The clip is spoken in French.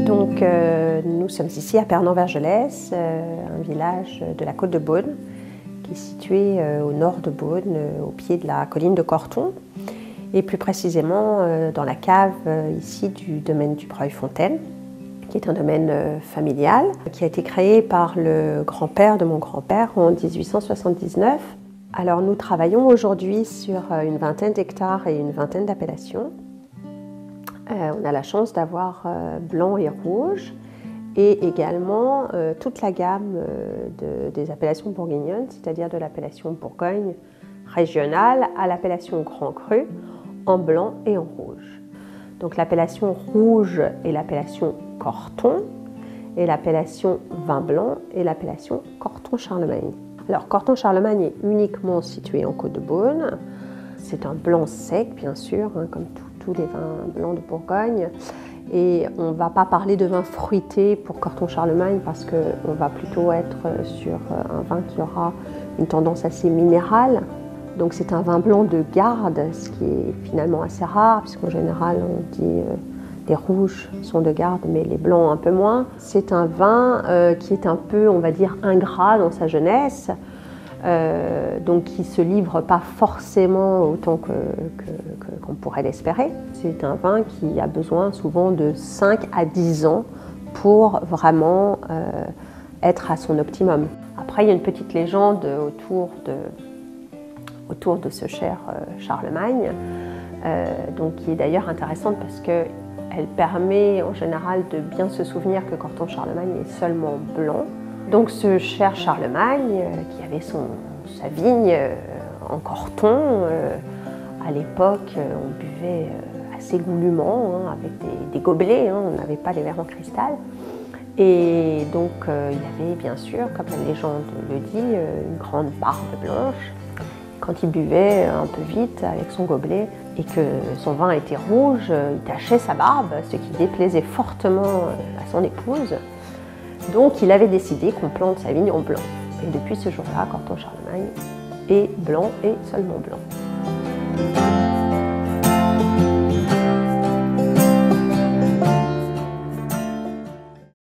Nous sommes ici à Pernan-Vergelès, un village de la côte de Beaune, qui est situé au nord de Beaune, au pied de la colline de Corton, et plus précisément dans la cave ici du domaine du Breuil-Fontaine, qui est un domaine familial, qui a été créé par le grand-père de mon grand-père en 1879. Alors nous travaillons aujourd'hui sur une vingtaine d'hectares et une vingtaine d'appellations. On a la chance d'avoir blanc et rouge et également toute la gamme des appellations bourguignonnes, c'est-à-dire de l'appellation Bourgogne régionale à l'appellation Grand Cru en blanc et en rouge. Donc l'appellation rouge est l'appellation Corton et l'appellation vin blanc est l'appellation Corton-Charlemagne. Alors Corton-Charlemagne est uniquement situé en Côte de Beaune. C'est un blanc sec bien sûr, comme tous les vins blancs de Bourgogne. Et on ne va pas parler de vin fruité pour Corton-Charlemagne parce qu'on va plutôt être sur un vin qui aura une tendance assez minérale. Donc c'est un vin blanc de garde, ce qui est finalement assez rare, puisqu'en général on dit les rouges sont de garde, mais les blancs un peu moins. C'est un vin qui est un peu, on va dire, ingrat dans sa jeunesse, donc qui ne se livre pas forcément autant qu'on pourrait l'espérer. C'est un vin qui a besoin souvent de 5 à 10 ans pour vraiment être à son optimum. Après, il y a une petite légende autour de ce cher Charlemagne, donc qui est d'ailleurs intéressante parce qu'elle permet en général de bien se souvenir que Corton-Charlemagne est seulement blanc. Donc ce cher Charlemagne, qui avait sa vigne en Corton, à l'époque on buvait assez goulûment, avec des gobelets, on n'avait pas les verres en cristal. Et donc il y avait bien sûr, comme la légende le dit, une grande barbe blanche. Quand il buvait un peu vite avec son gobelet et que son vin était rouge, il tachait sa barbe, ce qui déplaisait fortement à son épouse. Donc il avait décidé qu'on plante sa vigne en blanc. Et depuis ce jour-là, Corton-Charlemagne est blanc et seulement blanc.